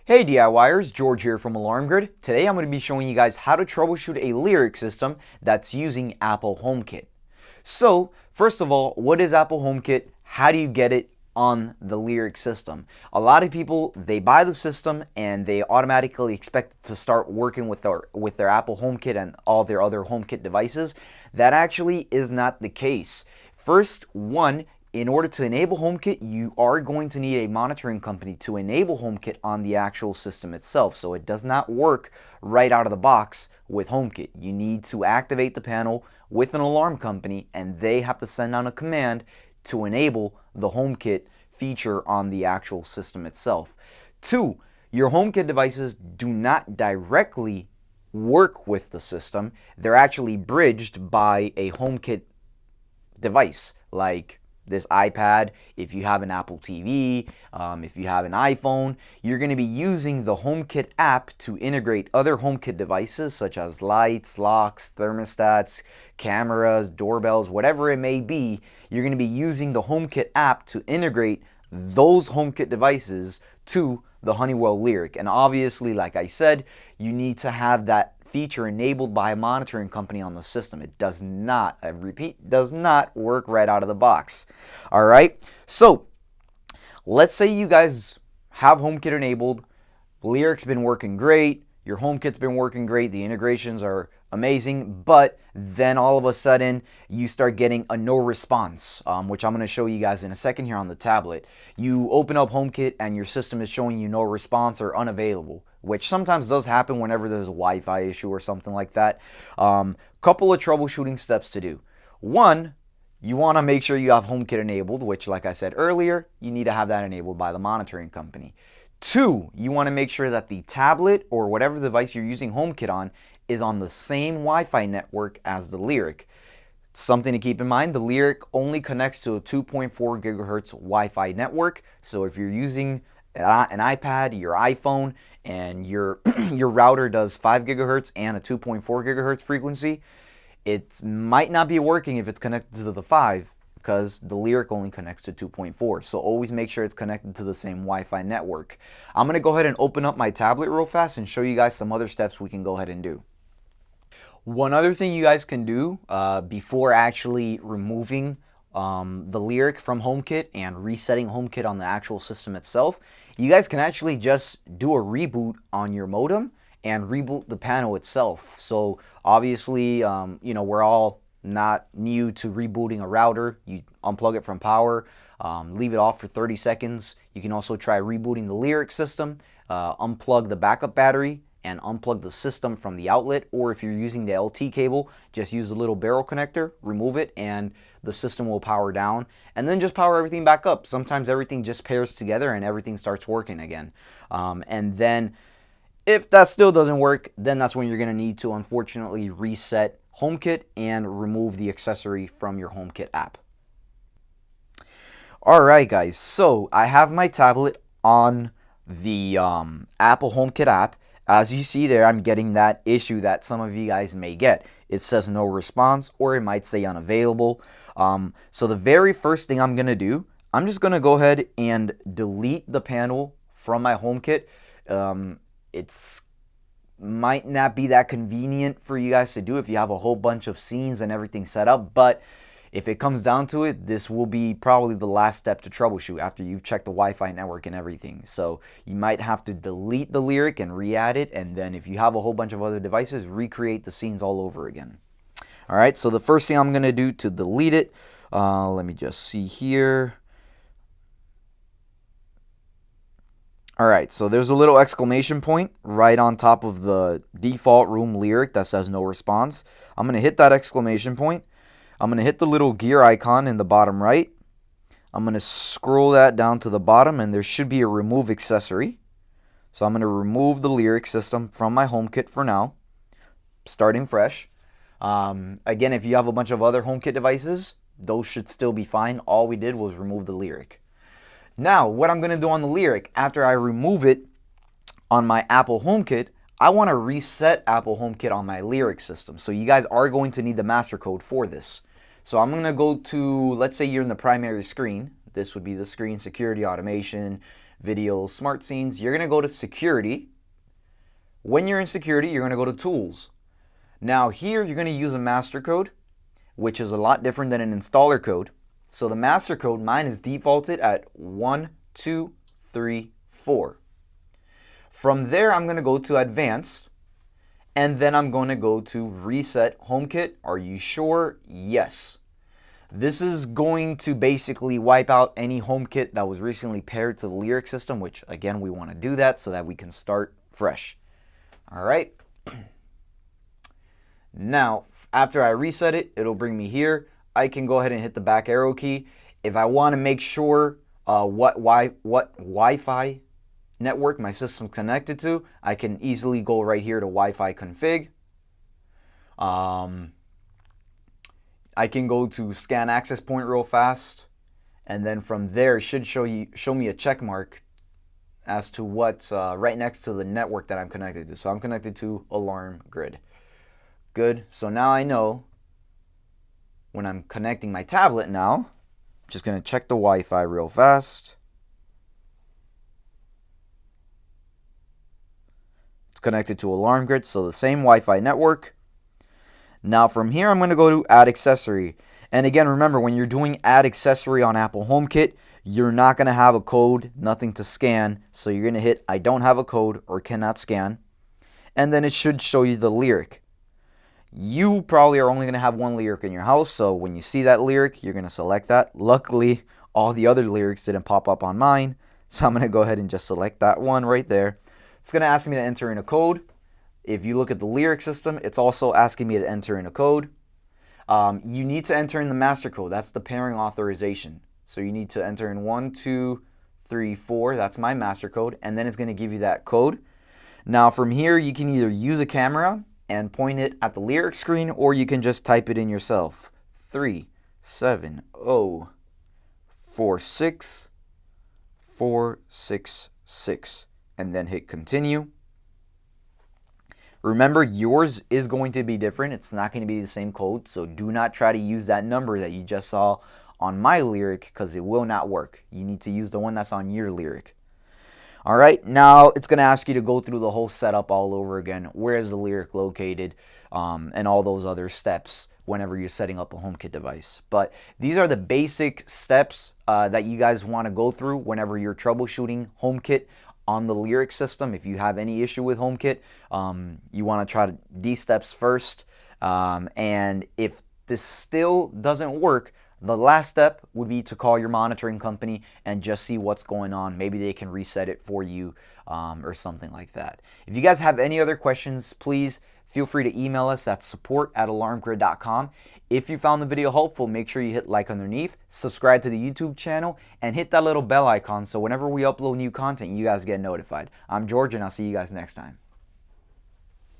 Hey DIYers, George here from Alarm Grid. Today I'm going to be showing you guys how to troubleshoot a Lyric system that's using Apple HomeKit. So, first of all, what is Apple HomeKit? How do you get it on the Lyric system? A lot of people, they buy the system and they automatically expect it to start working with their Apple HomeKit and all their other HomeKit devices. That actually is not the case. First, in order to enable HomeKit, you are going to need a monitoring company to enable HomeKit on the actual system itself. So it does not work right out of the box with HomeKit. You need to activate the panel with an alarm company, and they have to send out a command to enable the HomeKit feature on the actual system itself. 2, your HomeKit devices do not directly work with the system. They're actually bridged by a HomeKit device, like this iPad. If you have an Apple TV, if you have an iPhone, you're going to be using the HomeKit app to integrate other HomeKit devices such as lights, locks, thermostats, cameras, doorbells, whatever it may be. You're going to be using the HomeKit app to integrate those HomeKit devices to the Honeywell Lyric. And obviously, like I said, you need to have that feature enabled by a monitoring company on the system. It does not, I repeat, does not work right out of the box. All right, so let's say you guys have HomeKit enabled, Lyric's been working great, your HomeKit's been working great, the integrations are amazing, but then all of a sudden you start getting a no response, which I'm going to show you guys in a second here on the tablet. You open up HomeKit and your system is showing you no response or unavailable, which sometimes does happen whenever there's a Wi-Fi issue or something like that. Couple of troubleshooting steps to do. 1, you want to make sure you have HomeKit enabled, which, like I said earlier, you need to have that enabled by the monitoring company. 2, you want to make sure that the tablet or whatever device you're using HomeKit on is on the same Wi-Fi network as the Lyric. Something to keep in mind, the Lyric only connects to a 2.4 gigahertz Wi-Fi network. So if you're using an iPad, your iPhone, and your router does 5 gigahertz and a 2.4 gigahertz frequency, it might not be working if it's connected to the 5, because the Lyric only connects to 2.4. So always make sure it's connected to the same Wi-Fi network. I'm going to go ahead and open up my tablet real fast and show you guys some other steps we can go ahead and do. One other thing you guys can do before actually removing the Lyric from HomeKit and resetting HomeKit on the actual system itself, you guys can actually just do a reboot on your modem and reboot the panel itself. So obviously, we're all not new to rebooting a router. You unplug it from power, leave it off for 30 seconds. You can also try rebooting the Lyric system, unplug the backup battery, and unplug the system from the outlet. Or if you're using the LT cable, just use the little barrel connector, remove it, and the system will power down. And then just power everything back up. Sometimes everything just pairs together and everything starts working again. And then if that still doesn't work, then that's when you're going to need to, unfortunately, reset HomeKit and remove the accessory from your HomeKit app. Alright guys, so I have my tablet on the Apple HomeKit app. As you see there, I'm getting that issue that some of you guys may get. It says no response, or it might say unavailable. So the very first thing I'm going to do, I'm just going to go ahead and delete the panel from my HomeKit. It's might not be that convenient for you guys to do if you have a whole bunch of scenes and everything set up, but if it comes down to it, this will be probably the last step to troubleshoot after you've checked the Wi-Fi network and everything. So you might have to delete the Lyric and re-add it, and then if you have a whole bunch of other devices, recreate the scenes all over again. Alright, so the first thing I'm going to do to delete it, let me just see here. Alright, so there's a little exclamation point right on top of the default room Lyric that says no response. I'm going to hit that exclamation point. I'm going to hit the little gear icon in the bottom right. I'm going to scroll that down to the bottom, and there should be a remove accessory. So I'm going to remove the Lyric system from my HomeKit for now, starting fresh. Again, if you have a bunch of other HomeKit devices, those should still be fine. All we did was remove the Lyric. Now, what I'm going to do on the Lyric, after I remove it on my Apple HomeKit, I want to reset Apple HomeKit on my Lyric system. So you guys are going to need the master code for this. So I'm going to go to, let's say you're in the primary screen, This would be the screen: security, automation, video, smart scenes. You're going to go to security. When you're in security, you're going to go to tools. Now here you're going to use a master code, which is a lot different than an installer code. So the master code, mine is defaulted at 1234. From there, I'm going to go to advanced, and then I'm going to go to reset HomeKit. Are you sure? Yes. This is going to basically wipe out any HomeKit that was recently paired to the Lyric system, which again, we want to do that so that we can start fresh. All right. Now, after I reset it, it'll bring me here. I can go ahead and hit the back arrow key. If I want to make sure what Wi-Fi network my system's connected to, I can easily go right here to Wi-Fi config. I can go to scan access point real fast, and then from there it should show me a check mark as to what's right next to the network that I'm connected to. So I'm connected to Alarm Grid. Good. So now I know when I'm connecting my tablet now, I'm just going to check the Wi-Fi real fast. It's connected to Alarm Grid, so the same Wi-Fi network. Now from here, I'm going to go to Add Accessory. And again, remember, when you're doing Add Accessory on Apple HomeKit, you're not going to have a code, nothing to scan. So you're going to hit I don't have a code or cannot scan. And then it should show you the lyric. You probably are only going to have one lyric in your house, so when you see that lyric, you're going to select that. Luckily, all the other lyrics didn't pop up on mine, so I'm going to go ahead and just select that one right there. It's going to ask me to enter in a code. If you look at the Lyric system, it's also asking me to enter in a code. You need to enter in the master code. That's the pairing authorization. So you need to enter in 1234. That's my master code, and then it's going to give you that code. Now from here, you can either use a camera and point it at the Lyric screen, or you can just type it in yourself. 37046466, and then hit continue. Remember, yours is going to be different. It's not going to be the same code, so do not try to use that number that you just saw on my Lyric, because it will not work. You need to use the one that's on your Lyric. All right, now it's going to ask you to go through the whole setup all over again. Where is the Lyric located, and all those other steps whenever you're setting up a HomeKit device. But these are the basic steps that you guys want to go through whenever you're troubleshooting HomeKit on the Lyric system. If you have any issue with HomeKit, you want to try these steps first. And if this still doesn't work, the last step would be to call your monitoring company and just see what's going on. Maybe they can reset it for you or something like that. If you guys have any other questions, please feel free to email us at support@alarmgrid.com. If you found the video helpful, make sure you hit like underneath, subscribe to the YouTube channel, and hit that little bell icon so whenever we upload new content, you guys get notified. I'm Jorge, and I'll see you guys next time.